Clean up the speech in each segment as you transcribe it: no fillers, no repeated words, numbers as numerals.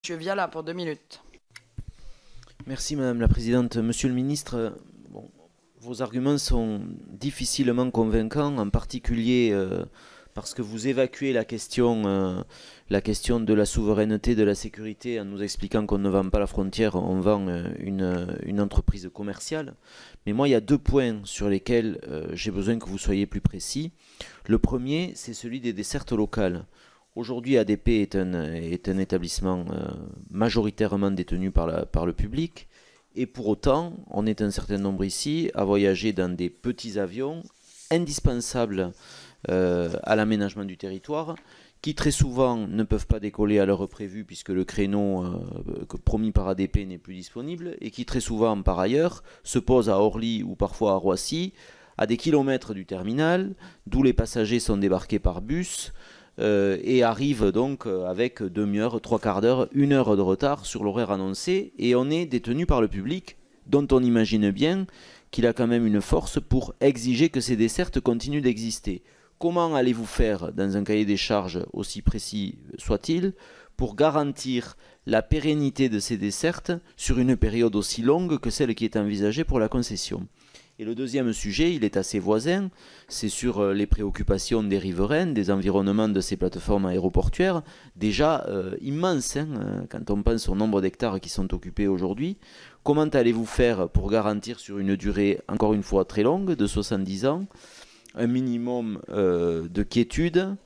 Monsieur Viala pour 2 minutes. Merci Madame la Présidente. Monsieur le Ministre, bon, vos arguments sont difficilement convaincants, en particulier parce que vous évacuez la question de la souveraineté, de la sécurité, en nous expliquant qu'on ne vend pas la frontière, on vend une entreprise commerciale. Mais moi, il y a 2 points sur lesquels j'ai besoin que vous soyez plus précis. Le premier, c'est celui des dessertes locales. Aujourd'hui, ADP est un établissement majoritairement détenu par le public. Et pour autant, on est un certain nombre ici à voyager dans des petits avions indispensables à l'aménagement du territoire, qui très souvent ne peuvent pas décoller à l'heure prévue puisque le créneau promis par ADP n'est plus disponible, et qui très souvent, par ailleurs, se posent à Orly ou parfois à Roissy, à des kilomètres du terminal, d'où les passagers sont débarqués par bus, et arrive donc avec demi-heure, 3/4 d'heure, 1 heure de retard sur l'horaire annoncé, et on est détenu par le public, dont on imagine bien qu'il a quand même une force pour exiger que ces dessertes continuent d'exister. Comment allez-vous faire, dans un cahier des charges aussi précis soit-il, pour garantir la pérennité de ces dessertes sur une période aussi longue que celle qui est envisagée pour la concession ? Et le deuxième sujet, il est assez voisin, c'est sur les préoccupations des riverains, des environnements de ces plateformes aéroportuaires, déjà immenses, quand on pense au nombre d'hectares qui sont occupés aujourd'hui. Comment allez-vous faire pour garantir sur une durée, encore une fois très longue, de 70 ans, un minimum de quiétude,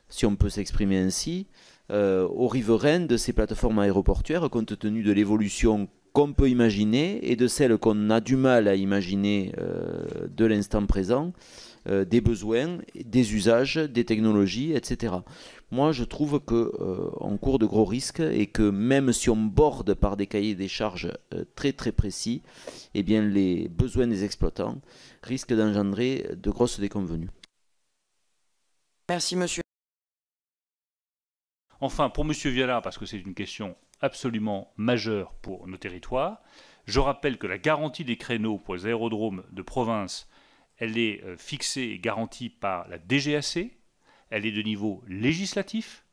si on peut s'exprimer ainsi, aux riverains de ces plateformes aéroportuaires, compte tenu de l'évolution qu'on peut imaginer et de celle qu'on a du mal à imaginer de l'instant présent, des besoins, des usages, des technologies, etc. Moi, je trouve qu'on court de gros risques et que même si on borde par des cahiers des charges très très précis, eh bien, les besoins des exploitants risquent d'engendrer de grosses déconvenues. Merci monsieur. Enfin, pour M. Viala, parce que c'est une question absolument majeure pour nos territoires, je rappelle que la garantie des créneaux pour les aérodromes de province, elle est fixée et garantie par la DGAC, elle est de niveau législatif,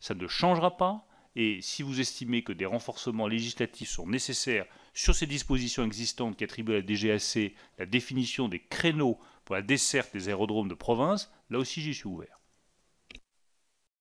ça ne changera pas, et si vous estimez que des renforcements législatifs sont nécessaires sur ces dispositions existantes qui attribuent à la DGAC la définition des créneaux pour la desserte des aérodromes de province, là aussi j'y suis ouvert.